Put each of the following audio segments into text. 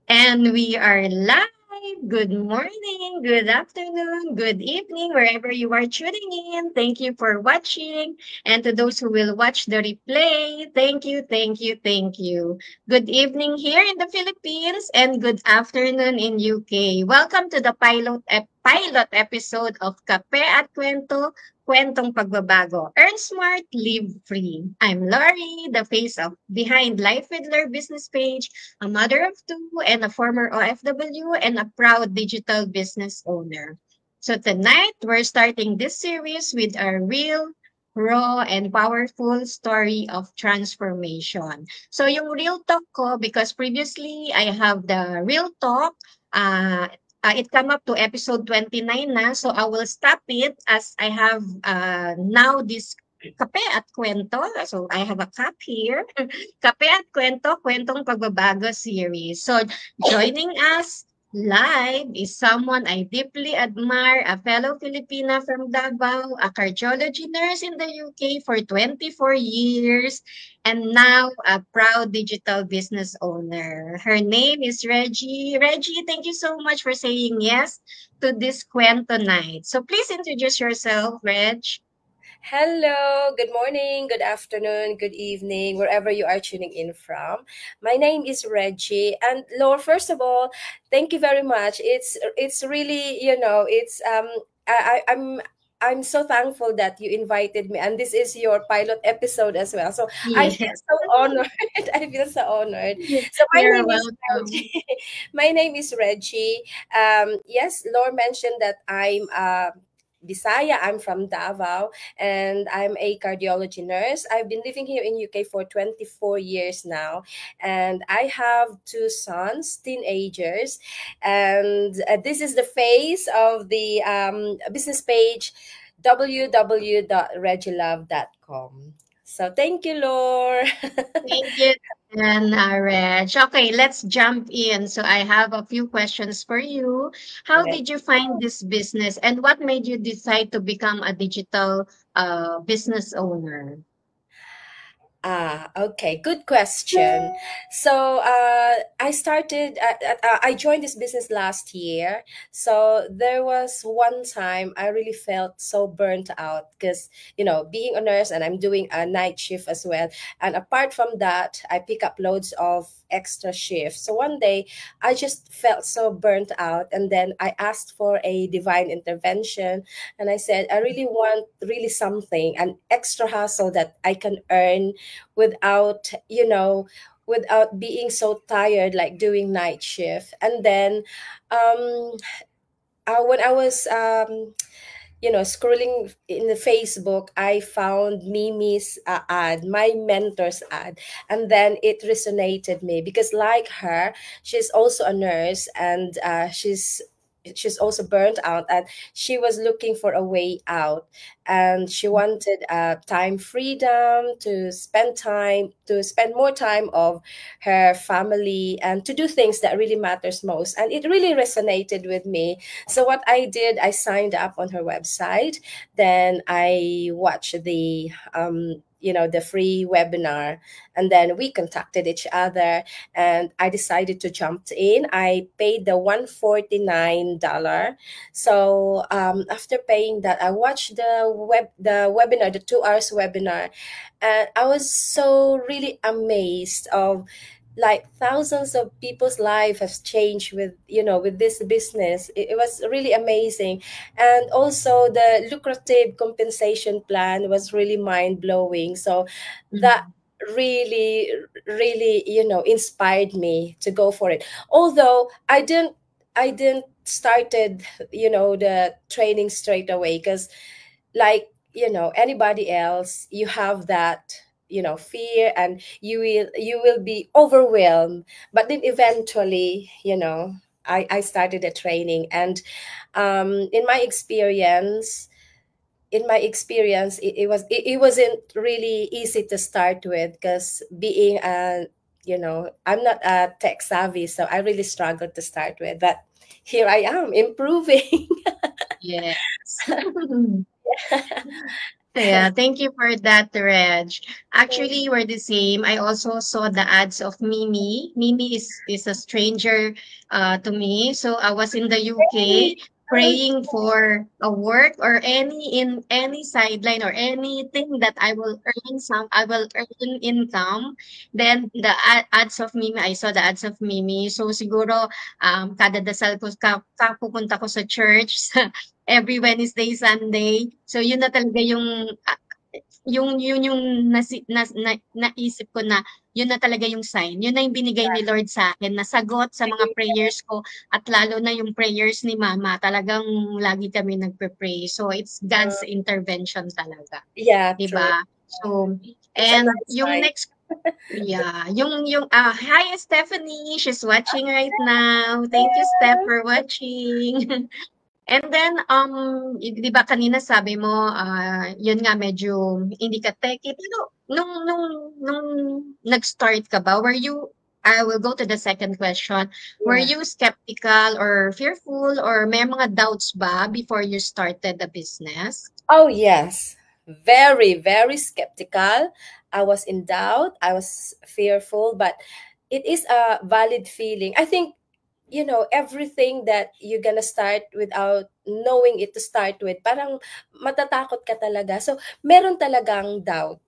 And we are live. Good morning, good afternoon, good evening, wherever you are tuning in. Thank you for watching. And to those who will watch the replay, thank you, thank you, thank you. Good evening here in the Philippines and good afternoon in UK. Welcome to the pilot episode of Kape at Kwento, Kwentong Pagbabago. Earn smart, live free. I'm Lori, the face of behind Life with Lure business page, a mother of two, and a former OFW, and a proud digital business owner. So tonight, we're starting this series with a real, raw, and powerful story of transformation. So yung real talk ko, because previously I have the real talk, it come up to episode 29 na, so I will stop it as I have now this kape at kwento. So I have a cup here. Kape at Kwento, Kwentong Pagbabago series. So joining us live is someone I deeply admire, a fellow Filipina from Davao, a cardiology nurse in the UK for 24 years, and now a proud digital business owner. Her name is Reggie. Reggie, thank you so much for saying yes to this Kwento night. So please introduce yourself, Reg. Hello, good morning, good afternoon, good evening, wherever you are tuning in from. My name is Reggie, and Laura, first of all, thank you very much. It's really it's I'm so thankful that you invited me, and this is your pilot episode as well. So I Yes. feel so honored. I feel so honored. So my You're name is welcome. Reggie. My name is Reggie. Yes, Laura mentioned that I'm Bisaya. I'm from Davao and I'm a cardiology nurse. I've been living here in UK for 24 years now, and I have two sons, teenagers, and this is the face of the business page www.regilove.com. So thank you, Laure. Thank you, and Reg. Okay, let's jump in. So I have a few questions for you. How Okay. did you find this business, and what made you decide to become a digital business owner? Okay, good question. So, I joined this business last year. So, there was one time I really felt so burnt out because, being a nurse and I'm doing a night shift as well. And apart from that, I pick up loads of extra shifts. So, one day I just felt so burnt out. And then I asked for a divine intervention. And I said, I really want really something, an extra hustle that I can earn without without being so tired like doing night shift. And then um when I was scrolling in the Facebook, I found Mimi's ad, my mentor's ad, and then it resonated me because, like her, she's also a nurse, and she's also burnt out, and she was looking for a way out, and she wanted time freedom to spend more time of her family and to do things that really matters most, and it really resonated with me. So what I did, I signed up on her website. Then I watched the free webinar, and then we contacted each other, and I decided to jump in. I paid the $149. So after paying that, I watched the webinar, the 2 hours webinar, and I was so really amazed of like thousands of people's life has changed with this business. It was really amazing, and also the lucrative compensation plan was really mind-blowing. So that Mhm. really inspired me to go for it, although I didn't started the training straight away, because like anybody else, you have that fear, and you will be overwhelmed. But then eventually, I started the training, and in my experience, it wasn't really easy to start with, because being a I'm not a tech savvy, so I really struggled to start with. But here I am improving. Yes. Yeah, thank you for that, Reg. Actually, we're the same. I also saw the ads of Mimi. Mimi is a stranger to me. So I was in the UK praying for a work or any sideline or anything that I will earn income. Then the ads of Mimi, I saw the ads of Mimi. So siguro kada dasal ko pupunta ko sa church every Wednesday, Sunday. So yun na talaga yung naisip ko na yun na talaga yung sign. Yun na yung binigay ni Lord sa akin na sagot sa mga prayers ko at lalo na yung prayers ni Mama. Talagang lagi kami nagpe-pray. So it's God's intervention talaga, Yeah, 'di true. ba? So It's a and nice yung sign. next yeah, hi Stephanie, she's watching right now. Thank you Steph for watching. And then, 'di ba kanina sabi mo, yun nga medyo hindi ka techy, pero nung nag-start ka ba, I will go to the second question. Were Yeah. you skeptical or fearful or may mga doubts ba before you started the business? Oh, yes. Very, very skeptical. I was in doubt. I was fearful, but it is a valid feeling. I think, everything that you're gonna start without knowing it to start with, parang matatakot ka talaga. So, meron talagang doubt.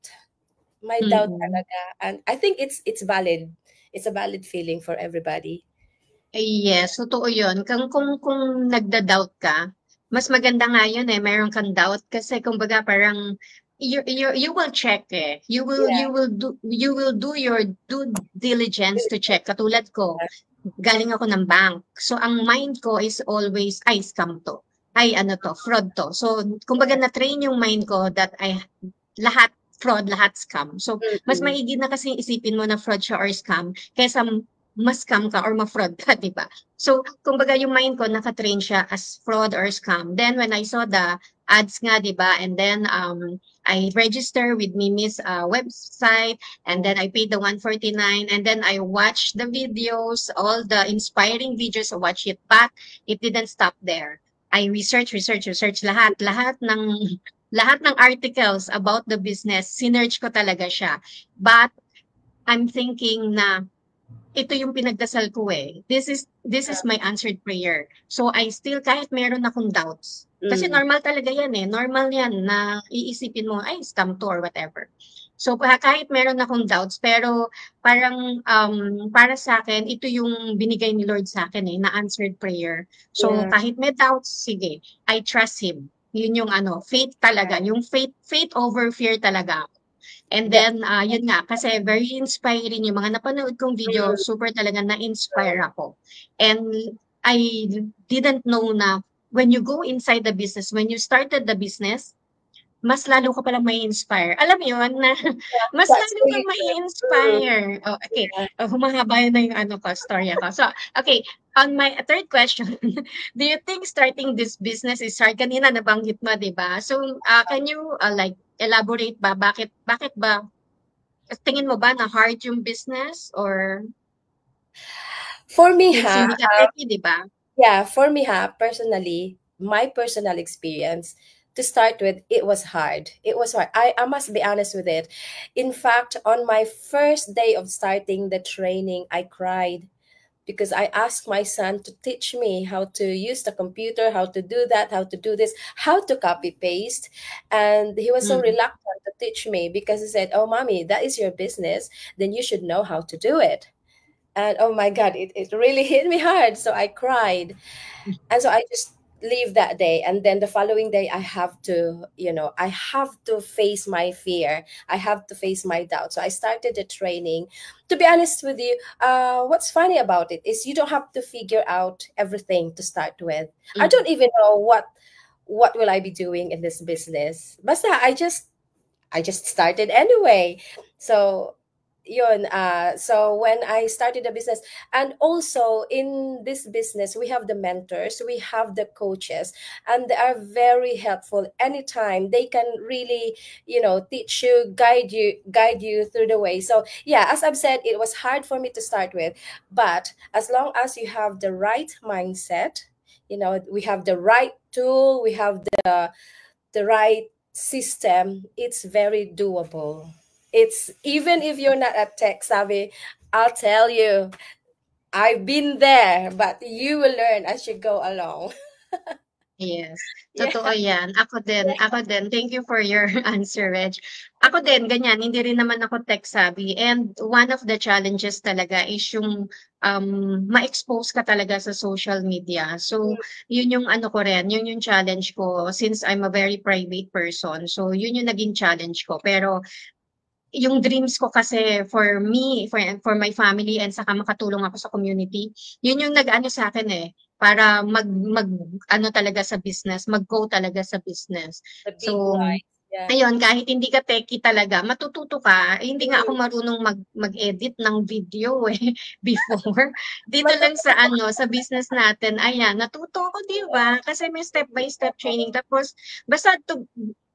May doubt Mm. talaga. And I think it's valid. It's a valid feeling for everybody. Yes, totoo 'yun. Kung nagda-doubt ka, mas maganda nga 'yun, eh, meron kang doubt kasi kumbaga parang you will check, eh. Yeah. You will do your due diligence to check. Katulad ko, galing ako ng bank. So ang mind ko is always, "Ay, scam 'to. Ay, ano 'to, fraud 'to." So kumbaga na-train yung mind ko that lahat fraud, lahat scam. So mas Mm-mm. maigi na kasi isipin mo na fraud siya or scam kaysa ma-scam ka or ma-fraud ka, 'di ba? So, kumbaga yung mind ko naka-train siya as fraud or scam. Then when I saw the ads nga, 'di ba? And then I register with Mimi's website and then I paid the 149 and then I watched the videos, all the inspiring videos, I watched it back. It didn't stop there. I research lahat ng lahat ng articles about the business, sinearch ko talaga siya. But I'm thinking na ito yung pinagdasal ko eh. This is my answered prayer. So I still kahit meron akong doubts. Kasi Mm. normal talaga yan eh. Normal yan na iisipin mo ay scam to or whatever. So kahit meron akong doubts pero parang para sa akin ito yung binigay ni Lord sa akin eh na answered prayer. So Yeah. kahit may doubts, sige, I trust him. Yun yung ano, faith talaga, yung faith over fear talaga. And Yeah. then, yun nga, kasi very inspiring yung mga napanood kong video, Mm. super talaga na-inspire ako. And I didn't know na when you go inside the business, when you started the business, mas lalo ka palang mai-inspire. Alam mo yun, na mas That's lalo kang really true. mai-inspire. Oh, okay, Yeah. humahaba yun na yung ano ko, storya ko. So, okay, on my third question, do you think starting this business is hard? Kanina nabanggit mo, di ba? So, can you like elaborate ba? Bakit ba tingin mo ba na hard yung business or For me, since ha, hindi ka techie, 'di ba? yeah, for me, ha, personally, my personal experience, to start with, it was hard. It was hard. I must be honest with it. In fact, on my first day of starting the training, I cried because I asked my son to teach me how to use the computer, how to do that, how to do this, how to copy paste. And he was so Mm, reluctant to teach me because he said, "Oh, mommy, that is your business. Then you should know how to do it." And oh my God, it really hit me hard. So I cried. And so I just leave that day. And then the following day, I have to face my fear. I have to face my doubt. So I started the training. To be honest with you, what's funny about it is you don't have to figure out everything to start with. I mm. don't even know what will I be doing in this business. Basta I just started anyway. So so when I started the business, and also in this business, we have the mentors, we have the coaches, and they are very helpful. Anytime they can really, teach you, guide you through the way. So yeah, as I've said, it was hard for me to start with, but as long as you have the right mindset, we have the right tool, we have the right system, it's very doable. It's even if you're not a tech savvy, I'll tell you, I've been there, but you will learn as you go along. Yes, Yeah. totoo 'yan. Ako din. Thank you for your answer, Reg. Ako din ganyan, hindi rin naman ako tech savvy and one of the challenges talaga is yung, ma-expose ka talaga sa social media. So, yun yung ano ko rin, yun yung challenge ko since I'm a very private person. So, yun yung naging challenge ko. Pero yung dreams ko kasi for me, for my family and saka makatulong ako sa community, yun yung nag-ano sa akin eh, para ano talaga sa business, mag-go talaga sa business. The big So, why. Yeah. ayun, kahit hindi ka techie talaga, matututo ka. Eh, hindi nga ako Mm. marunong mag-edit ng video eh, before. Dito lang Matuto. sa ano, sa business natin, ayan, natuto ako, di ba? Kasi may step by step training. Tapos, basta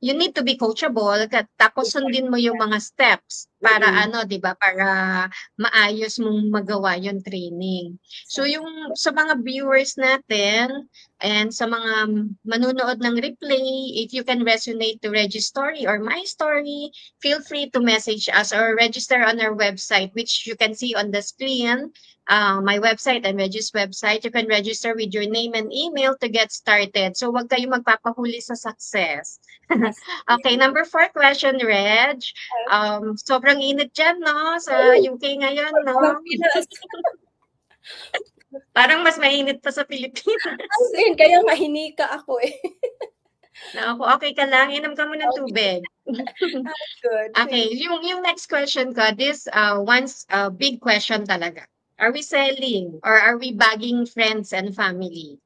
you need to be coachable, tapos sundin mo yung mga steps para Mm-mm. ano, di ba? Para maayos mong magawa yung training. So, Exactly. yung sa mga viewers natin, and sa mga manunood ng replay, if you can resonate to Reggie's story or my story, feel free to message us or register on our website, which you can see on the screen. My website and Reggie's website. You can register with your name and email to get started. So, wag kayong magpapahuli sa success. Okay, Exactly. number 4 question, Reg. Sobrang init dyan, no? Sa UK ngayon, Parang no? Pinas. Parang mas mainit pa sa Pilipinas. As in, kaya mahinika ako eh. Naku, okay ka lang, inom ka muna ng Okay, tubig. good. Okay, yung next question ko, this one's big question talaga. Are we selling or are we bagging friends and family?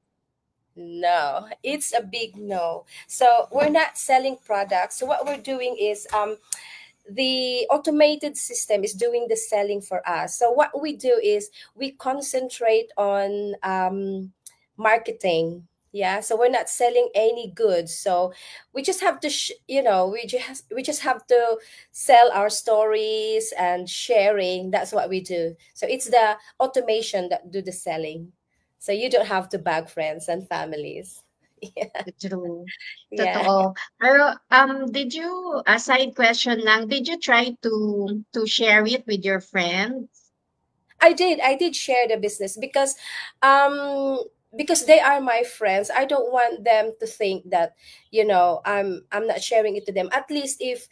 No, it's a big no. So we're not selling products. So what we're doing is the automated system is doing the selling for us. So what we do is we concentrate on marketing. Yeah, so we're not selling any goods. So we just have to, we just have to sell our stories and sharing. That's what we do. So it's the automation that do the selling. So you don't have to bag friends and families. Yeah, True. yeah. Totoo. Pero did you, a side question lang, did you try to share it with your friends? I did share the business because they are my friends. I don't want them to think that, I'm not sharing it to them. At least if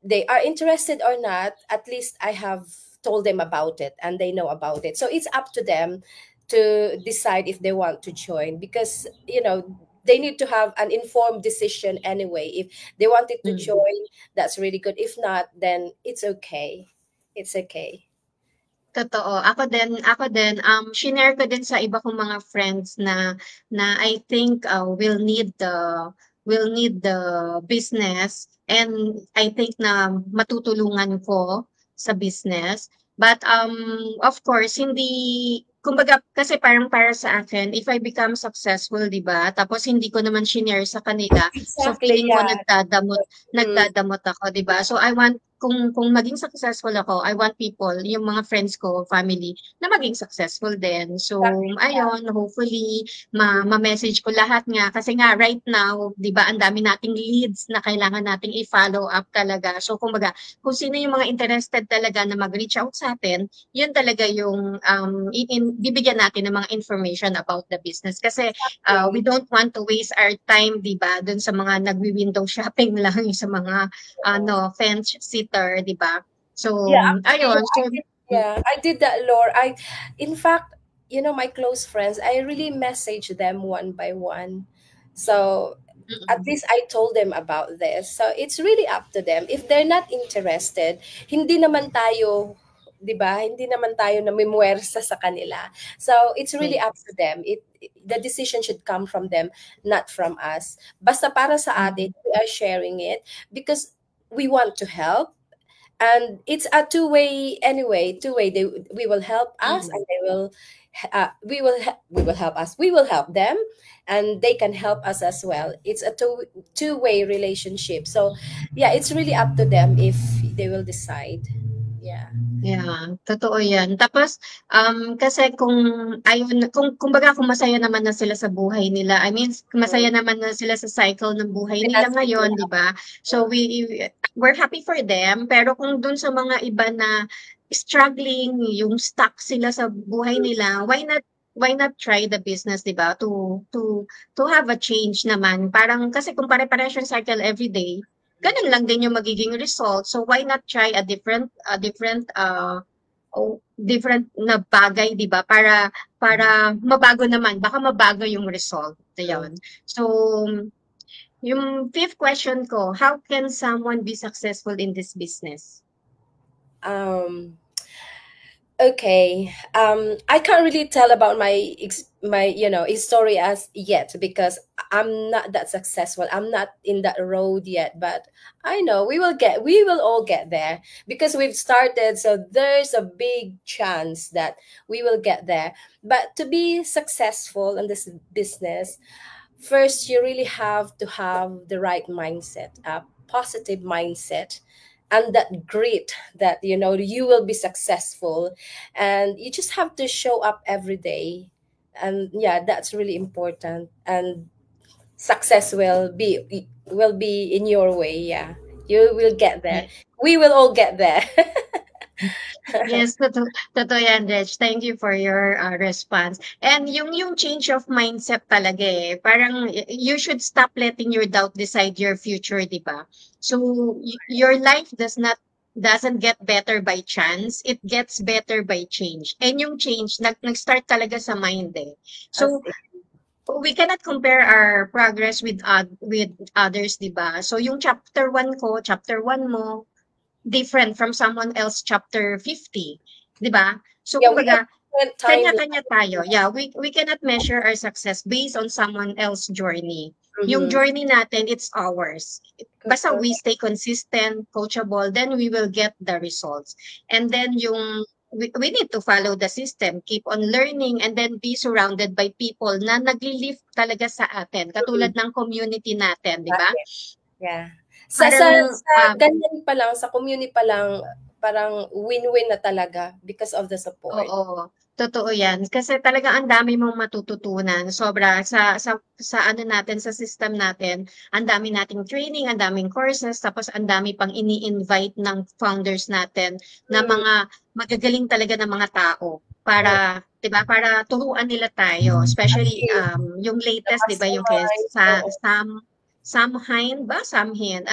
they are interested or not, at least I have told them about it and they know about it. So it's up to them to decide if they want to join, because they need to have an informed decision anyway. If they wanted to Mm. join, that's really good. If not, then it's okay. It's okay. Totoo. Ako din, shinare ko din sa iba kong mga friends na I think, will need the business and I think na matutulungan ko sa business. But, of course, hindi kumbaga kasi parang para sa akin, if I become successful, 'di ba? Tapos hindi ko naman shinare sa kanila, so Exactly, feeling ko yeah. nagdadamot Mm, nagdadamot ako, 'di ba? So I want kung maging successful ako, I want people, yung mga friends ko, family, na maging successful din. So, exactly, yeah. ayun, hopefully, Mm, ma-message ko lahat nga. Kasi nga, right now, di ba, ang dami nating leads na kailangan nating i-follow up talaga. So, kumbaga, kung sino yung mga interested talaga na mag-reach out sa atin, yun talaga yung bibigyan natin ng mga information about the business. Kasi we exactly. don't want to waste our time, di ba, dun sa mga nagwi-window shopping lang, yung sa mga Oo. fence sitter, 'di ba? So, Yeah, actually, ayun, so I did that, Lore. In fact, my close friends, I really message them one by one. So at mm, least I told them about this. So it's really up to them. If they're not interested, hindi naman tayo, 'di ba? Hindi naman tayo namimwersa sa kanila. So it's really up yes. to them. The decision should come from them, not from us. Basta para sa atin, Mm, we are sharing it because we want to help, and it's a two-way anyway. Two-way, we will help us and mm. they will we will help us, we will help them, and they can help us as well. It's a two-way relationship. So yeah, it's really up to them if they will decide. Yeah. Yeah, totoo 'yan. Tapos, kasi kung ayaw na kung kumbaga kung masaya naman na sila sa buhay nila, I mean masaya Mm. naman na sila sa cycle ng buhay nila That's really ngayon, 'di ba? So we're happy for them, pero kung dun sa mga iba na struggling, yung stuck sila sa buhay nila, why not try the business, 'di ba? To have a change naman. Parang kasi kung pare-parehas yung cycle everyday, ganun lang din yung magiging result. So why not try a different na bagay, 'di ba? Para mabago naman, baka mabago yung result. true. Ayun. So, yung fifth question ko, how can someone be successful in this business? Um, Okay. I can't really tell about my story as yet because I'm not that successful. I'm not in that road yet, but I know we will all get there because we've started. So there's a big chance that we will get there. But to be successful in this business, first you really have to have the right mindset, a positive mindset, and that grit that you will be successful, and you just have to show up every day. And yeah, that's really important, and success will be in your way. Yeah, you will get there. We will all get there. Yes, totoo yan, Reg. Thank you for your response. And yung change of mindset talaga eh. Parang you should stop letting your doubt decide your future, di ba? So your life doesn't get better by chance. It gets better by change. And yung change, nag-start talaga sa mind eh. As So we cannot compare our progress with others, di ba? So yung chapter 1 ko, chapter 1 mo, different from someone else chapter 50, 'di ba? So yeah, we have kumbaga different kanya-kanya timeline. tayo. Yeah, we cannot measure our success based on someone else's journey. Yung Mm-hmm. journey natin, it's ours. Basta we Correct. stay consistent, coachable, then we will get the results. And then we need to follow the system, keep on learning, and then be surrounded by people na nagli-lift talaga sa atin, Mhm. katulad ng community natin, di ba? Exactly. Yeah. Parang Sa ganyan pa lang, sa community pa lang, parang win-win na talaga because of the support. Oo, totoo 'yan. Kasi talagang ang dami mong matututunan, sobra sa ano natin, sa system natin, ang dami nating training, ang daming courses, tapos ang dami pang ini-invite ng founders natin na Mm, mga magagaling talaga na mga tao mm. para 'di ba, para turuan nila tayo. Especially, Kasi yung the latest 'di ba, yung kay mastermind, oo. Sam Hine ba? Sam Hine,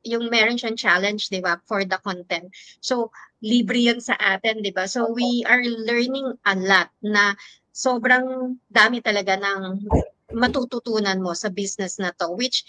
yung meron siyang challenge 'di ba, for the content. So libre yun sa atin, 'di ba? So Opo. we are learning a lot na sobrang dami talaga ng matututunan mo sa business na 'to, which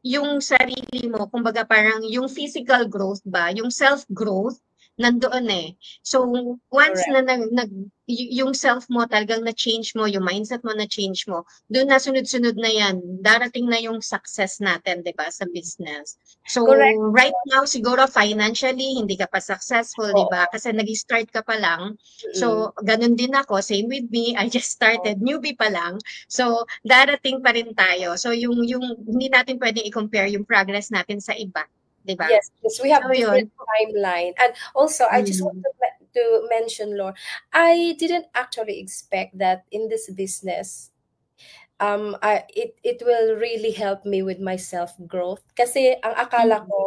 yung sarili mo, kumbaga parang yung physical growth ba, yung self-growth, nandoon eh. So, once Correct. na yung self mo talagang na-change mo, yung mindset mo na-change mo, doon na sunod-sunod na yan, darating na yung success natin, di ba, sa business. So, Correct. right now, siguro financially, hindi ka pa successful, di ba? Oo. Kasi nag-start ka pa lang. Mm. So, ganun din ako, same with me, I just started, newbie pa lang. So, darating pa rin tayo. So, yung hindi natin pwedeng i-compare yung progress natin sa iba, 'di ba? Yes, because we So, have different yun. timeline. And also, I just want Mm. to mention, Lord, I didn't actually expect that in this business, it will really help me with my self growth. Kasi ang akala Mm. ko,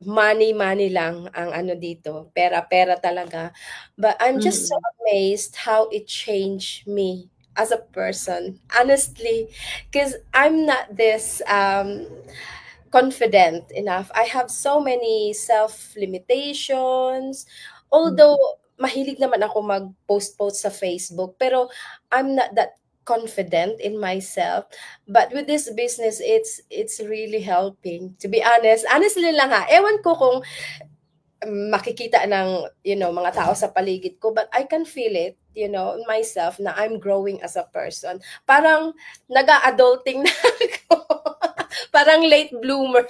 money lang ang ano dito, pera talaga. But I'm just so Mm. amazed how it changed me as a person, honestly, because I'm not this confident enough. I have so many self limitations. Although mahilig naman ako mag-post sa Facebook, pero I'm not that confident in myself. But with this business, it's really helping. To be honest, honestly lang ha. Ewan ko kung makikita ng mga tao sa paligid ko, but I can feel it, in myself na I'm growing as a person. Parang naga-adulting na ako. Parang late bloomer.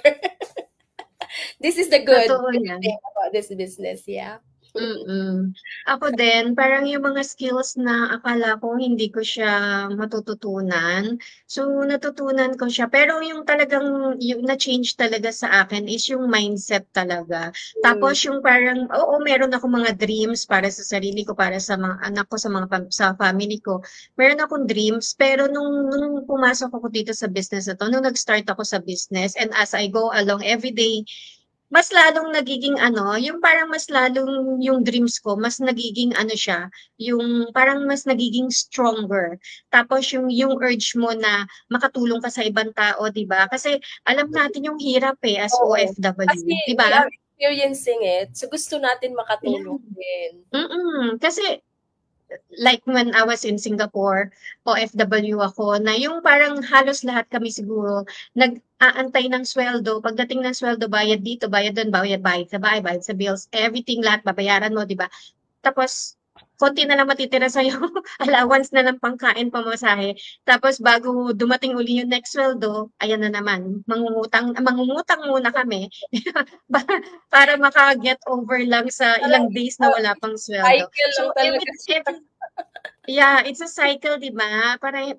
This is the good Totoo yan. thing about this business, yeah. Mm. Ako din, parang yung mga skills na akala ko hindi ko siya matututunan. So, natutunan ko siya. Pero yung talagang, yung na-change talaga sa akin is yung mindset talaga. Mm, Tapos yung parang, oo, meron ako mga dreams para sa sarili ko, para sa mga anak ko, sa mga sa family ko. Meron akong dreams, pero nung pumasok ako dito sa business na to, nung nag-start ako sa business, and as I go along every day, mas lalong nagiging ano, yung parang mas lalong yung dreams ko mas nagiging ano siya, yung parang mas nagiging stronger. Tapos yung urge mo na makatulong ka sa ibang tao, 'di ba? Kasi alam natin yung hirap eh as oo. Kasi OFW, 'di we ba? are experiencing it, so gusto natin makatulong Ayan. din. Kasi like when I was in Singapore, OFW ako, na yung parang halos lahat kami siguro nag-aantay ng sweldo. Pagdating ng sweldo, bayad dito, bayad doon, bayad sa bahay, bayad sa bills, everything, lahat babayaran mo, di ba? Tapos, konti na lang matitira sa'yo, allowance na lang pangkain, pamasahe. Tapos, bago dumating uli yung next sweldo, ayan na naman, mangungutang muna kami para maka-get over lang sa Parang ilang days na wala pang sweldo. cycle lang So, talaga siya. yeah, it's a cycle, 'di ba? Parang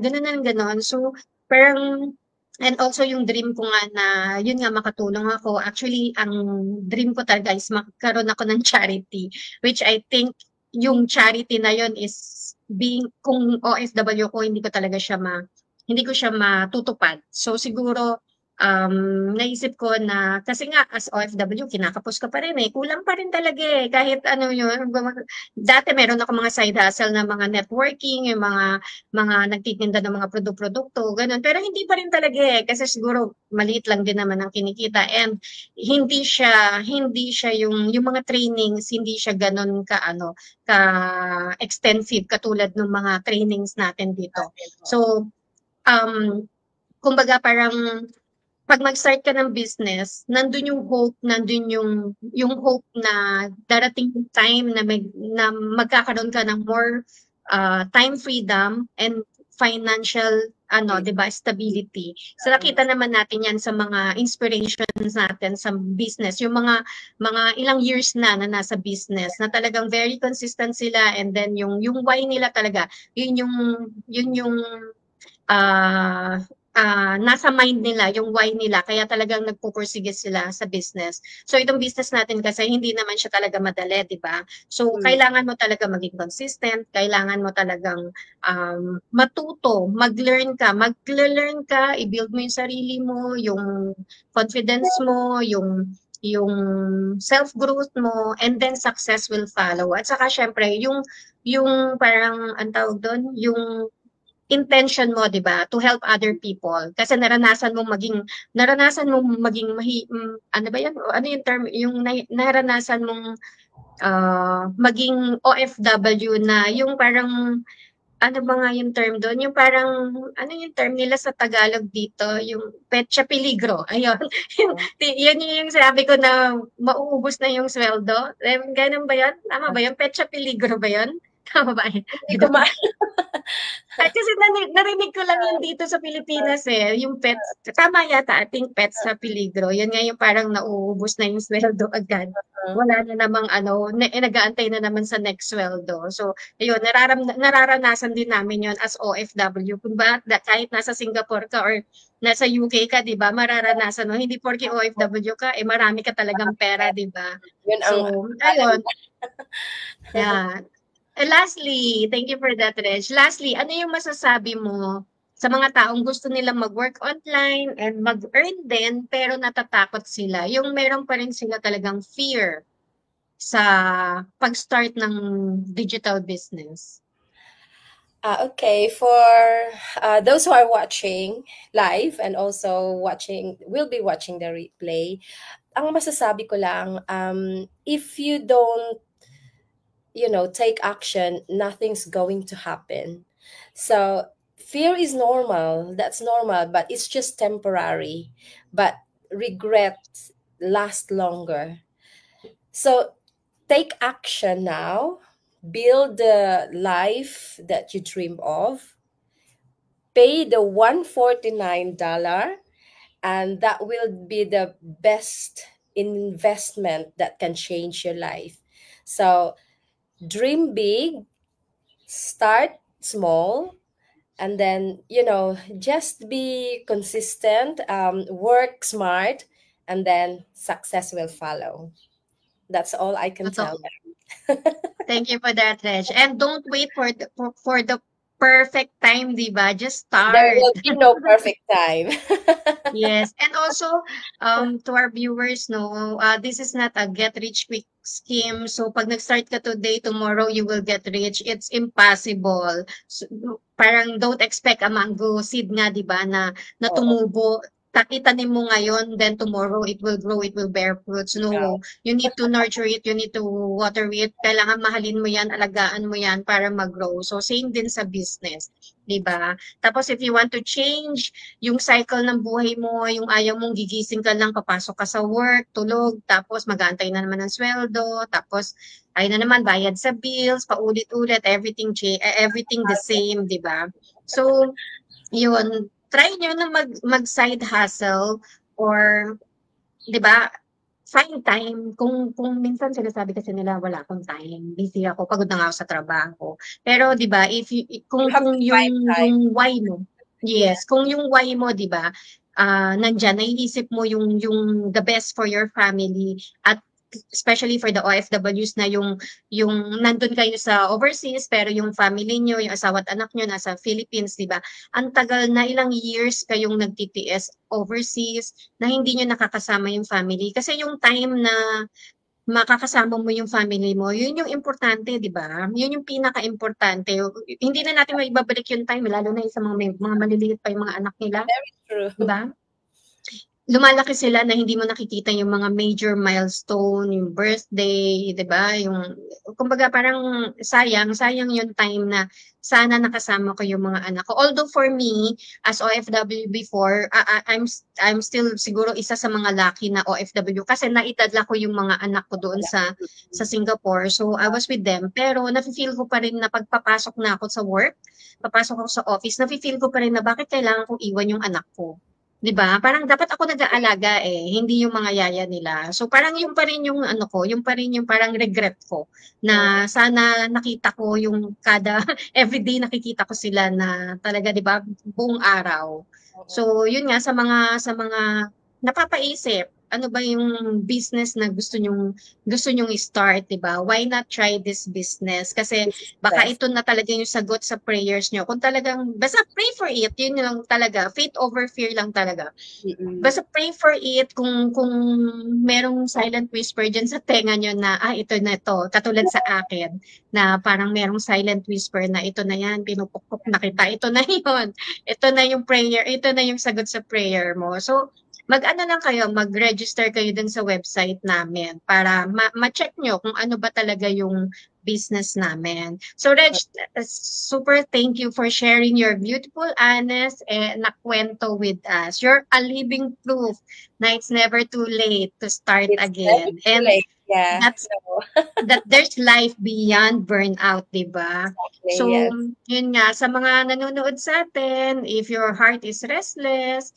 gano'n ng gano'n. So, parang and also yung dream ko nga na yun nga makatulong ako. Actually, ang dream ko talaga is magkaroon ako ng charity, which I think yung charity na yun is being kung OFW ko hindi ko siya matutupad. So siguro naisip ko na kasi nga as OFW kinakapos ka pa rin eh. Kulang pa rin talaga eh. Kahit ano yun, dati meron ako mga side hustle na mga networking, yung mga nagtitinda ng mga produkto, gano'n. Pero hindi pa rin talaga eh, kasi siguro maliit lang din naman ang kinikita and hindi siya yung mga trainings, hindi siya gano'n ka extensive katulad ng mga trainings natin dito. So, um, kumbaga parang 'pag mag-start ka ng business, nandun yung hope, nandun yung hope na darating yung time na magkakaroon ka ng more time freedom and financial ano, 'di ba, stability. So nakita naman natin 'yan sa mga inspirations natin sa business, yung mga ilang years na nasa business na talagang very consistent sila and then yung why nila talaga, yun yung ah, nasa mind nila yung why nila kaya talagang nagpupursige sila sa business. So itong business natin kasi hindi naman siya talaga madali, 'di ba? So Mm. kailangan mo talaga maging consistent, kailangan mo talagang matuto, mag-learn ka, i-build mo yung sarili mo, yung confidence mo, yung self-growth mo, and then success will follow. At saka syempre, yung parang, ang tawag doon, yung intention mo, 'di ba, to help other people. Kasi naranasan mong maging ano ba 'yan? Ano yung term, yung naranasan mong maging OFW na yung parang ano ba nga yung term doon? Yung parang ano yung term nila sa Tagalog dito, yung petsa peligro. Ayun. Yun yung sabi ko na mauubos na yung sweldo. Ganun ba 'yun? Tama ba 'yun? Petsa peligro ba 'yun? Tama ba? Hindi ko ma Ay, kasi narinig ko lang yun dito sa Pilipinas eh, yung pets, tama yata, I think pets sa peligro. Yun nga yung parang nauubos na yung sweldo agad. Wala na namang ano, nag-aantay na naman sa next sweldo. So, ayun, nararanasan din namin yun as OFW. Kung ba, kahit nasa Singapore ka or nasa UK ka, di ba, mararanasan mo. Hindi porke OFW ka, eh marami ka talagang pera, di ba? yun ang So, alam ayun, yeah. Lastly, thank you for that, Reg. Lastly, ano yung masasabi mo sa mga taong gusto nilang mag-work online and mag-earn din pero natatakot sila? Yung meron pa rin sila talagang fear sa pag-start ng digital business. Okay, for those who are watching live and also will be watching the replay, ang masasabi ko lang, if you don't, take action, nothing's going to happen. So fear is normal. That's normal, but it's just temporary. But regret lasts longer. So take action now. Build the life that you dream of. Pay the $149, and that will be the best investment that can change your life. So dream big, start small, and then just be consistent, work smart, and then success will follow. That's all I can tell Totoo. them. Thank you for that, Reg. And don't wait for the perfect time, 'di ba? Just There start. will be no perfect time. Yes. And also, to our viewers, no, this is not a get rich quick scheme. So pag nag-start ka today, tomorrow you will get rich. It's impossible. So, parang don't expect a mango seed nga, 'di ba, na Oo, tumubo. Itanim mo ngayon, then tomorrow it will grow, it will bear fruits. ikaw. No, you need to nurture it, you need to water it. Kailangan mahalin mo yan, alagaan mo yan para mag-grow. So same din sa business, 'di ba? Tapos if you want to change yung cycle ng buhay mo, yung ayaw mong gigising ka lang, papasok ka sa work, tulog, tapos mag-aantay na naman ng sweldo, tapos ayun na naman, bayad sa bills, paulit-ulit, everything the same, di ba? So, yun, try nyo na mag-side hustle or, di ba, find time. Kung minsan sinasabi kasi nila, wala akong time, busy ako, pagod na nga ako sa trabaho. Pero, di ba, You have kung to find time. yung why mo, Yeah. yes, kung yung why mo, di ba, nandyan, naiisip mo yung the best for your family at especially for the OFWs na yung nandun kayo sa overseas pero yung family nyo, yung asawa at anak nyo nasa Philippines, di ba? Ang tagal na ilang years kayong nagtitiis overseas na hindi nyo nakakasama yung family. Kasi yung time na makakasama mo yung family mo, yun yung importante, di ba? Yun yung pinaka-importante. Hindi na natin maibabalik yung time, lalo na yung sa mga maliliit pa yung mga anak nila, True. di ba? Lumalaki sila na hindi mo nakikita yung mga major milestone, yung birthday, 'di ba? Yung kumbaga parang sayang yung time na sana nakasama ko yung mga anak ko. Although for me, as OFW before, I'm still siguro isa sa mga lucky na OFW kasi naitadla ko yung mga anak ko doon sa Singapore. So I was with them. Pero nafe-feel ko pa rin na pagpapasok na ako sa work, papasok ako sa office, nafe-feel ko pa rin na bakit kailangan kong iwan yung anak ko. 'Di ba? Parang dapat ako nag-aalaga, eh, hindi yung mga yaya nila. So parang yun pa rin yung ano ko, yun pa rin yung parang regret ko Oo. na sana nakita ko yung kada everyday nakikita ko sila na talaga 'di ba, buong araw. Oo. So yun nga sa mga napapaisip, ano ba yung business na gusto nyong i-start, 'di ba? Why not try this business? Kasi This is baka best. ito na talaga yung sagot sa prayers nyo. Kung talagang, basta pray for it, yun lang talaga. Faith over fear lang talaga. Mm-mm. Basta pray for it kung merong silent whisper dyan sa tenga nyo na, ito na ito. Katulad sa akin, na parang merong silent whisper na ito na yan, pinupukpok na kita, ito na yun. Ito na yung prayer, ito na yung sagot sa prayer mo. So, mag-ano lang kayo, mag-register kayo dun sa website namin para ma-check nyo kung ano ba talaga yung business namin. So, Reg, super thank you for sharing your beautiful, honest, na kwento with us. You're a living proof na it's never too late to start It's never again. too And late. Yeah. that's No. that there's life beyond burnout, 'di ba? Exactly. So, Yes. yun nga sa mga nanonood sa atin, if your heart is restless,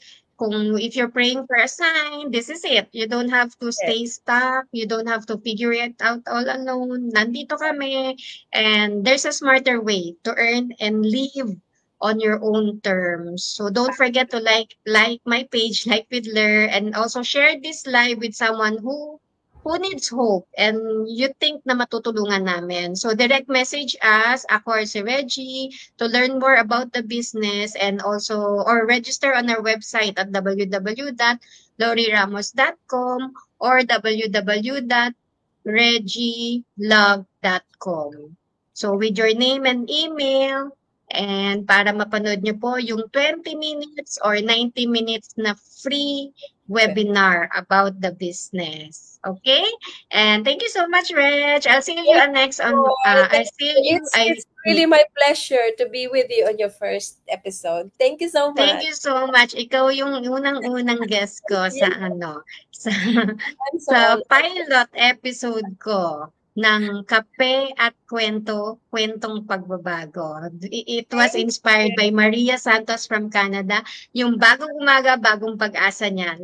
if you're praying for a sign, this is it. You don't have to Yes. stay stuck, you don't have to figure it out all alone. Nandito kami and there's a smarter way to earn and live on your own terms. So don't forget to like my page, like with Ler, and also share this live with someone who needs hope and you think na matutulungan namin. So direct message us, ako or si Reggie, to learn more about the business and also or register on our website at www.loriramos.com or www.reggilove.com. So with your name and email, and para mapanood nyo po yung 20 minutes or 90 minutes na free webinar about the business. Okay? And thank you so much, Reg. I'll see you Thank next on you. I'll Thank see you. you It's really my pleasure to be with you on your first episode. Thank you so thank much. you so much. Ikaw yung unang-unang guest ko sa Yes, sa I'm so sa honored. pilot episode ko ng Kape at Kwento, Kwentong Pagbabago. It was Thank inspired you. by Maria Santos from Canada, yung Bagong Umaga, Bagong Pag-asa niya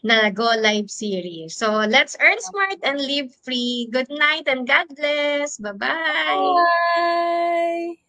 na Go Live series. So let's earn smart and live free. Good night and God bless. Bye-bye. Bye.